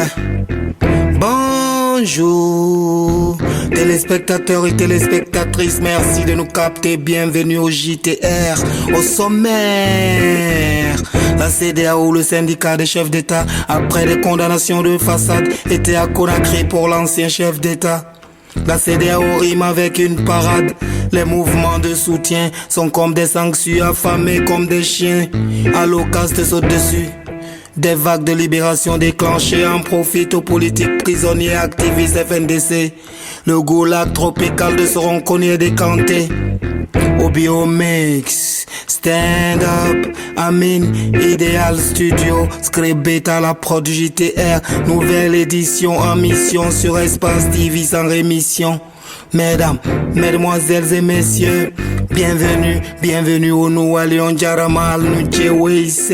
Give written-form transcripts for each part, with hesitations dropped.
Ouais. Bonjour, téléspectateurs et téléspectatrices, merci de nous capter. Bienvenue au JTR. Au sommaire, la CEDEAO, le syndicat des chefs d'État, après des condamnations de façade, était à Conakry pour l'ancien chef d'État. La CEDEAO rime avec une parade. Les mouvements de soutien sont comme des sangsues, affamés comme des chiens. Allocas te saute dessus. Des vagues de libération déclenchées en profitent aux politiques prisonniers, activistes FNDC. Le goulag tropical de Soronconia décanté. Au Biomix, Stand Up, Amin, Ideal Studio, Script Beta, la prod JTR, nouvelle édition en mission sur Espace TV sans rémission. Mesdames, mesdemoiselles et messieurs, bienvenue au Noua Léon Djaramal Nucheweise.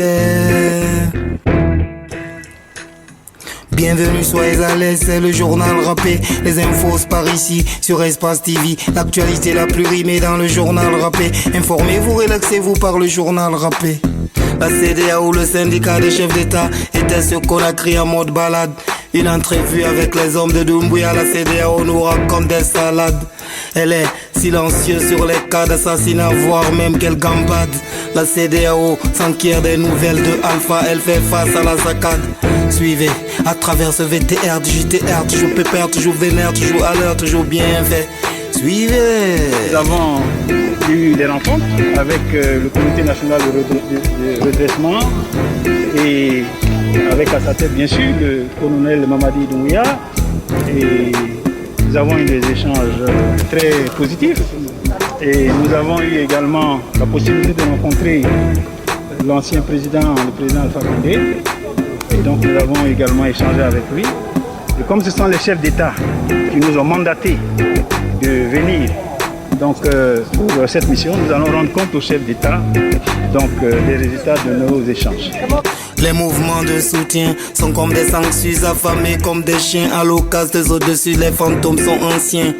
Bienvenue, soyez à l'aise, c'est le journal rappé. Les infos par ici, sur Espace TV. L'actualité la plus rimée dans le journal rappé. Informez-vous, relaxez-vous par le journal rappé. La CEDEAO, le syndicat des chefs d'État, était sur Conakry en mode balade. Une entrevue avec les hommes de Doumbouya, la CEDEAO nous raconte des salades. Elle est silencieuse sur les cas d'assassinat, voire même qu'elle gambade. La CEDEAO s'enquiert des nouvelles de Alpha, elle fait face à la saccade. Suivez à travers ce VTR du JTR, toujours pépère, toujours vénère, toujours à l'heure, toujours bien fait. Suivez. Nous avons eu des rencontres avec le comité national de redressement et avec à sa tête bien sûr le colonel Mamadi Doumbouya, et nous avons eu des échanges très positifs et nous avons eu également la possibilité de rencontrer l'ancien président, le président Alpha Condé, et donc nous avons également échangé avec lui. Et comme ce sont les chefs d'État qui nous ont mandatés de venir donc, pour cette mission, nous allons rendre compte aux chefs d'État des résultats de nos échanges. Les mouvements de soutien sont comme des sangsues affamés comme des chiens. À l'occasion des au-dessus, les fantômes sont anciens.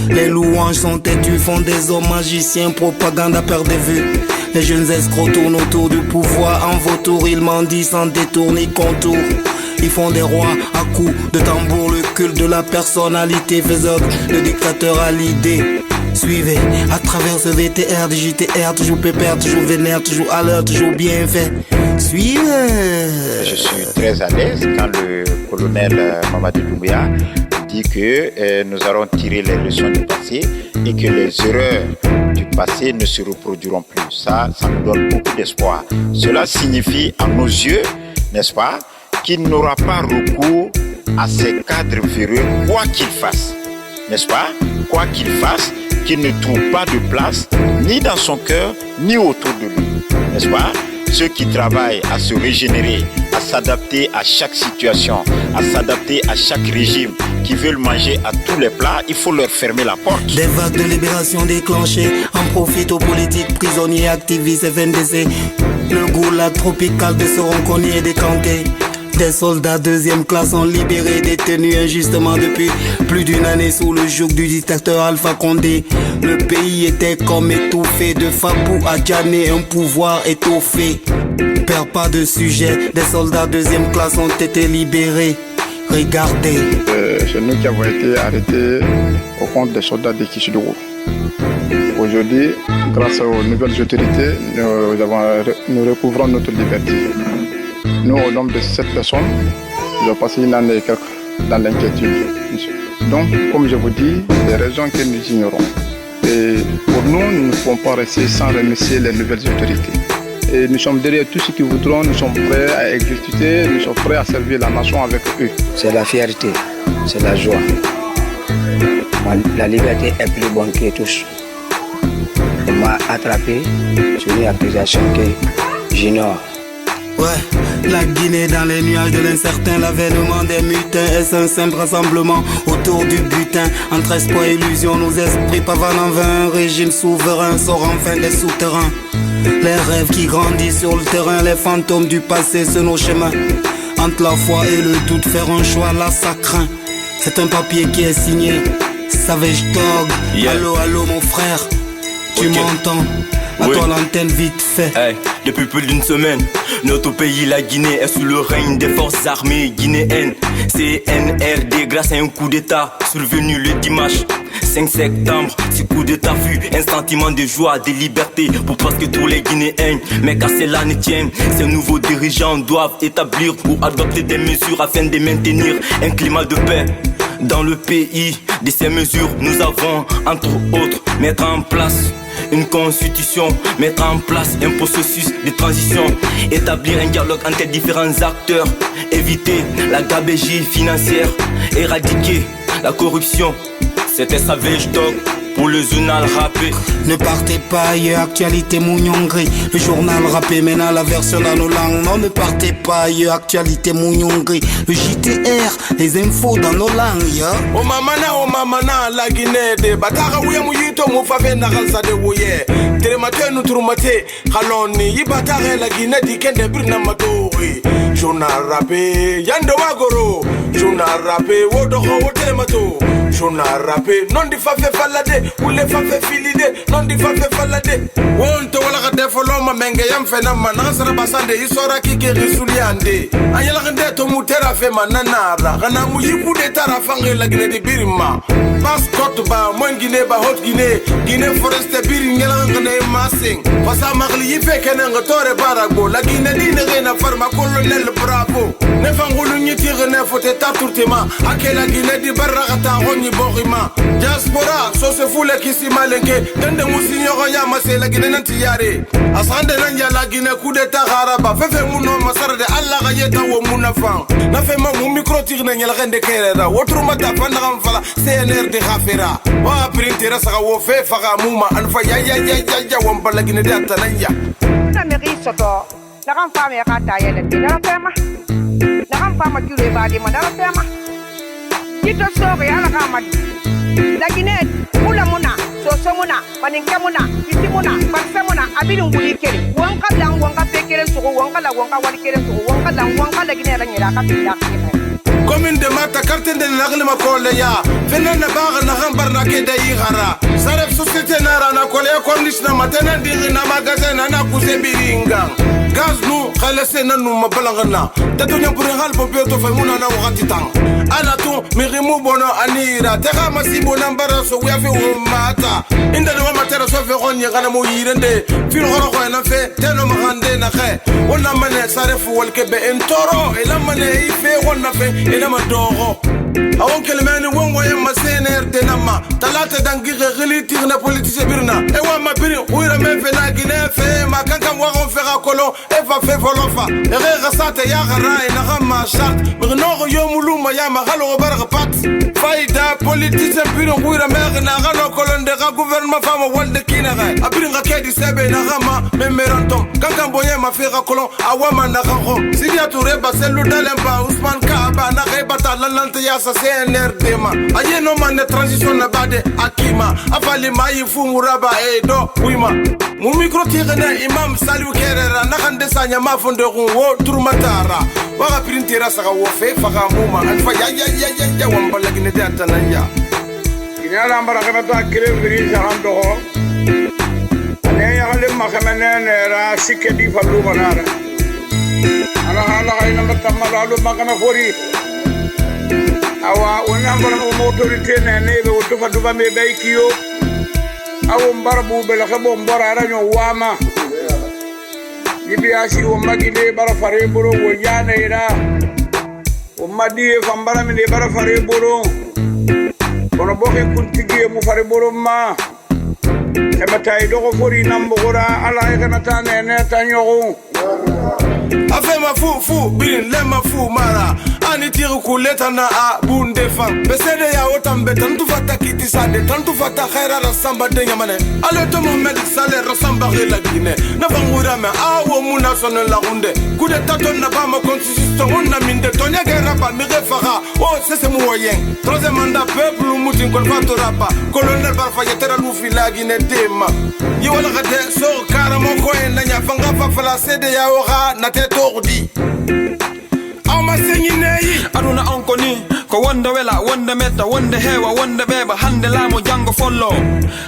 Les louanges sont têtus, font des hommes magiciens. Propagande à perte de vue. Les jeunes escrocs tournent autour du pouvoir. En vautour, ils mendient sans détour ni contour. Ils font des rois à coups de tambour. Le culte de la personnalité faisant le dictateur à l'idée. Suivez à travers ce VTR du JTR, toujours pépère, toujours vénère, toujours à l'heure, toujours bien fait. Suivez. Je suis très à l'aise quand le colonel Mamadi Doumbouya dit que nous allons tirer les leçons du passé et que les erreurs du passé ne se reproduiront plus. Ça nous donne beaucoup d'espoir. Cela signifie à nos yeux, n'est-ce pas, qu'il n'aura pas recours à ces cadres véreux, quoi qu'il fasse. N'est-ce pas? Quoi qu'il fasse, qu'il ne trouve pas de place ni dans son cœur, ni autour de lui. N'est-ce pas? Ceux qui travaillent à se régénérer, à s'adapter à chaque situation, à s'adapter à chaque régime, qui veulent manger à tous les plats, il faut leur fermer la porte. Des vagues de libération déclenchées en profitent aux politiques prisonniers, activistes FNDC. Le goulag tropical de Soronconia est décanté. Des soldats deuxième classe sont libérés, détenus injustement depuis plus d'une année sous le joug du dictateur Alpha Condé. Le pays était comme étouffé, de Fabou à Djané, un pouvoir étoffé. Perds pas de sujet, des soldats deuxième classe ont été libérés. Regardez. C'est nous qui avons été arrêtés au compte des soldats de Kishidougou. Aujourd'hui, grâce aux nouvelles autorités, nous recouvrons notre liberté. Nous, au nombre de 7 personnes, nous avons passé une année et quelques dans l'inquiétude. Donc, comme je vous dis, des raisons que nous ignorons. Et pour nous, nous ne pouvons pas rester sans remercier les nouvelles autorités. Et nous sommes derrière tous ceux qui voudront, nous sommes prêts à exécuter, nous sommes prêts à servir la nation avec eux. C'est la fierté, c'est la joie. La liberté est plus bonne que tous. On m'a attrapé sur une accusation que j'ignore. Ouais, la Guinée dans les nuages de l'incertain, l'avènement des mutins, est-ce un simple rassemblement autour du butin? Entre espoir et illusion, nos esprits pavanent en vain. Un régime souverain sort enfin des souterrains. Les rêves qui grandissent sur le terrain, les fantômes du passé sur nos chemins. Entre la foi et le doute, faire un choix, là ça craint. C'est un papier qui est signé Savage Dog. Yeah. Allô, allô mon frère, tu m'entends? À toi l'antenne vite fait. Hey. Depuis plus d'une semaine, notre pays, la Guinée, est sous le règne des forces armées guinéennes. CNRD, grâce à un coup d'état survenu le dimanche 5 septembre, ce coup d'état fut un sentiment de joie, de liberté pour presque tous les Guinéens. Mais qu'à cela ne tient, ces nouveaux dirigeants doivent établir ou adopter des mesures afin de maintenir un climat de paix dans le pays. De ces mesures, nous avons, entre autres, mettre en place une constitution, mettre en place un processus de transition, établir un dialogue entre différents acteurs, éviter la gabegie financière, éradiquer la corruption. C'était Savage Dog pour le journal rappé. Ne partez pas ailleurs, actualité Mounyongri. Le journal rappé maintenant la version dans nos langues. Non, ne partez pas ailleurs, actualité Mounyongri. Le JTR, les infos dans nos langues, yeah. O mamana, la Guinée de Batara Ouya Mouyito, Moufave Naransa de Wouye. Télématé, nous tourmaté, Haloni, Yibatare, la Guinée, Diken de Brunamatori. Journal rappé, Yando Magoro. Journal rappé, Wodoho, Télémato. Journal rappé, non di fafe falade, ou les fafe filide, non di fafe falade. Wonto wala ka defolo ma menge yam fena manasra basande isora kike risuliande. Anyala kende to mutera fe mananara, kana mu yiku de tarafange la Guinée de Birima. Passport ba mon Guinée ba hot Guinée, Guinée foreste bir ngela ngane masing. Fasa magli yife kene ngotore barago, la Guinée dine rena farma colonel bravo. Ne fangulu nyiti rene fote taturtema, akela Guinée di baragata ni borima diaspora so se fule kisi malenke dende musinyo ya masela Guinée nanti yare asande nanya la Guinée coup d'état haraba fefe muno masara de Allah ga yeta wo munafan na fe ma mu micro tir na nyala gende kerera wotru mata fanda gam fala CNR de khafira wa printera sa wo fe faga muma an fa ya won bala Guinée de atananya na meri soto na gam fa me ka ta yele na gam fa ma kule ba di ma na fema Kita sore ala kamad. Lagi net, mula muna, so muna, paninka muna, isi muna, bangsa muna, abin nguli kere. Wangka lang, wangka pekere suko, wangka wali kere suko, wangka lagi net lang yara kapila kere. Commune de Mata, quartier de Nagli Makole ya. Venez na bar na gambar na keda igara. Saref société nara na kole condition matena diri na magasin na kuse biringa. Gaz nu khalase na nu mabalangana. Tatunya pour hal popio to famuna na wakati tang. Ala tu mirimu bono anira. Tega masibo nambara so we have mata. Inda no matera so fe gonye kana mo yirende. Fil goro ko na fe teno mahande na khe. Wona mane saref wal kebe entoro ela mane ife wona fe ela madoro. Awon kelmani won waye masener de nama. Talata dangire gili tirna politique birna. E wa mabiri uira me fe na Guinée fe makanka wa on fera kolon e va fe volofa. E re rasate ya gara e na gama chart. Migno yo muluma ya magalo barga pat. Faida politique biro uira me na galo kolon de gouvernement fama walde kinara. Abiringa kedi sebe na gama memorandum. Kanka boye ma fera kolon awama na gaho. Sidia toure baselu dalemba Ousmane Kaba na rebata lalante ya sa CNRD ma. Aye no man transition na bade akima. Afali mai fumu raba do wima. Mu micro tirena imam Saliou Kerera na kande sanya mafonde wo turmatara. Waga printera saka wo fe faga muma alfa ya wambala Guinée de atananya. Guinée la mbara kana to akire viri jarando ho. Ane ya hale makamene ra sikedi fallu banara. Ala ina matamala lu makana fori. Awa unambara mo autorité ne be woto fa duba me baikio. Awo mbarbu be la khabo mbara ranyo wama. Yibiasi o magide bara fare boro wo yana ira. O madie fambara me bara fare boro. Kono boke kuntigi mu fare boro ma. Kematai dogo fori nambora ala kana tane ne tanyo. Afe ma fu bin le ma fu mara ani tiru kuleta na a bunde fam besede ya otambe tantu fata kiti sade tantu fata khaira rasamba de nyamane ale to mo med sale rasamba la Guinée na bangura me awo muna sono la runde kude taton na ba ma constitution on na minde to nyage rapa mi refara o sese mu woyen troisième mandat peuple mutin kon fato rapa colonel barfa yetera lu fi la Guinée tema yi wala gade so karamo ko en na nya fanga fa fala sede ya ora na te tordi ma senyineyi aduna onko ni ko wonde wela wonde metta wonde hewa wonde beba hande lamo jango follo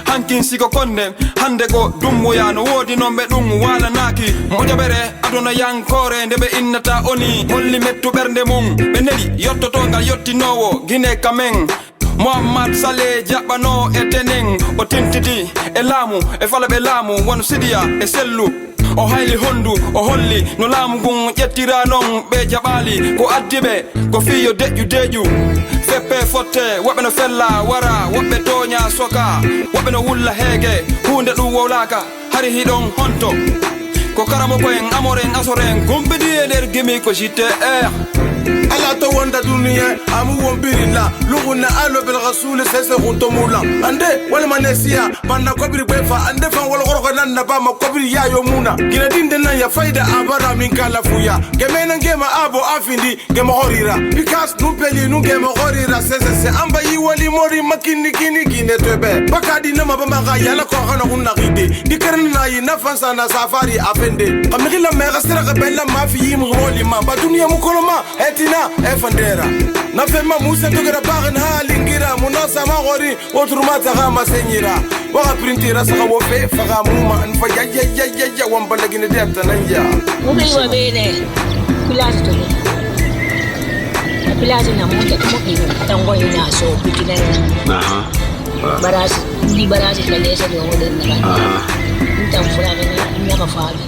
hankin siko konde hande go dummoya no wodi non be dum wala naki mojabere aduna yankore nde be innata oni holli mettu bernde mum be neli yottoto ngal yottinowo gine kamen Muhammad Saleh jabano etenen o tintiti e lamu e fala be lamu won sidia e sellu o hayli hondu o holli no laamu gun ƴettira non ɓe jaɓali ko addiɓe ko fiyo deƴƴu feppe fotte woɓɓe no fella wara woɓɓe toña soka woɓɓe no wulla heege hunde ɗum wowlaka hari hiɗon honto ko karamo koyen amoren asoren gombeɗi e nder gimi ko jitte ala to wonda duniya amu wombirilla luguna alo bil rasul sese khunto mula ande wala manesia banna kobiri befa ande fan wala gorko nan na ba ma kobiri ya yo muna gina dinde nan ya faida abara min kala fuya gemena ngema abo afindi gema horira because nu peli nu gema horira sese amba yi wali mori makini kini gine tebe bakadi na mabama ga yala ko khana kunna gide dikarna yi nafansa na safari afende kamigila me gasira kabella ma fi yim holi ma ba duniya mukoloma etina efandera na fema musa togera bagen halingira munasa magori oturmata gama senyira wa printira saka wo fe faga muma an fa ya wambala gine de tananja mubi wa bene pilazi to pilazi na monta to mubi tango ina so pikina barasi di barasi kalesa de wo den na ntam fura na ka faali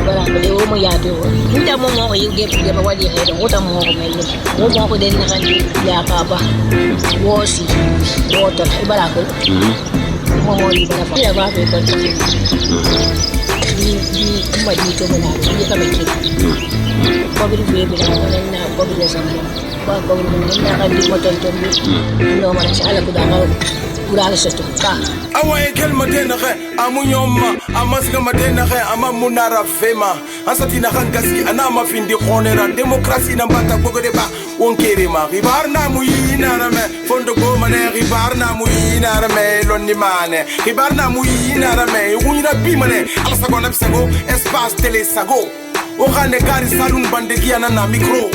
bara ko de mo yaade o nda mo mo yuge de ba wadi hedo wota mo ko mel mo ko den na kan ya ka ba wosi wota bara ko mo li bara fa ya ba ko di ma di to mo na di ka me ko bi be be na ko bi sa mo ba ko bi na kan di mo ton ton no ma sha Allah ko da ka kurala seto ka awaye kelma denare amunyoma amasga madenare ama munara fema asatina kangasi anama findi khonera demokrasi na mbata bogode ba wonkere ma ribarna muyina me fondo goma ne ribarna muyina me lonni mane ribarna muyina me unyira bimane ala sago na sago espace télé sago o khane gari salon bandegi na micro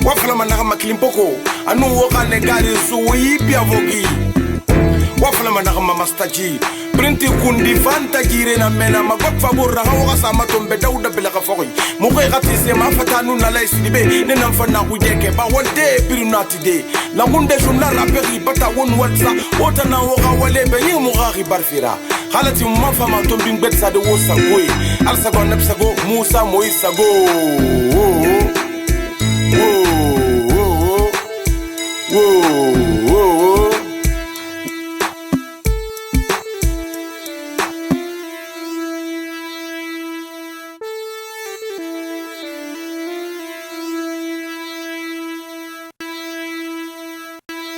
wafala manaka maklimpoko anu o khane gari suwi biavogi wafala manaka mamastaji printi kundi fanta jire na mena magot faburra hawa sama tombe dauda bila kafoi muke gati se ma fatanu na laisi dibe ne nan fana kujeke ba wonde pirunati de la munde jumla raperi bata won watsa wota na woga wale be ni mugari barfira halati mafa ma tombi betsa de wosa goy alsa go nepsa go musa moisa go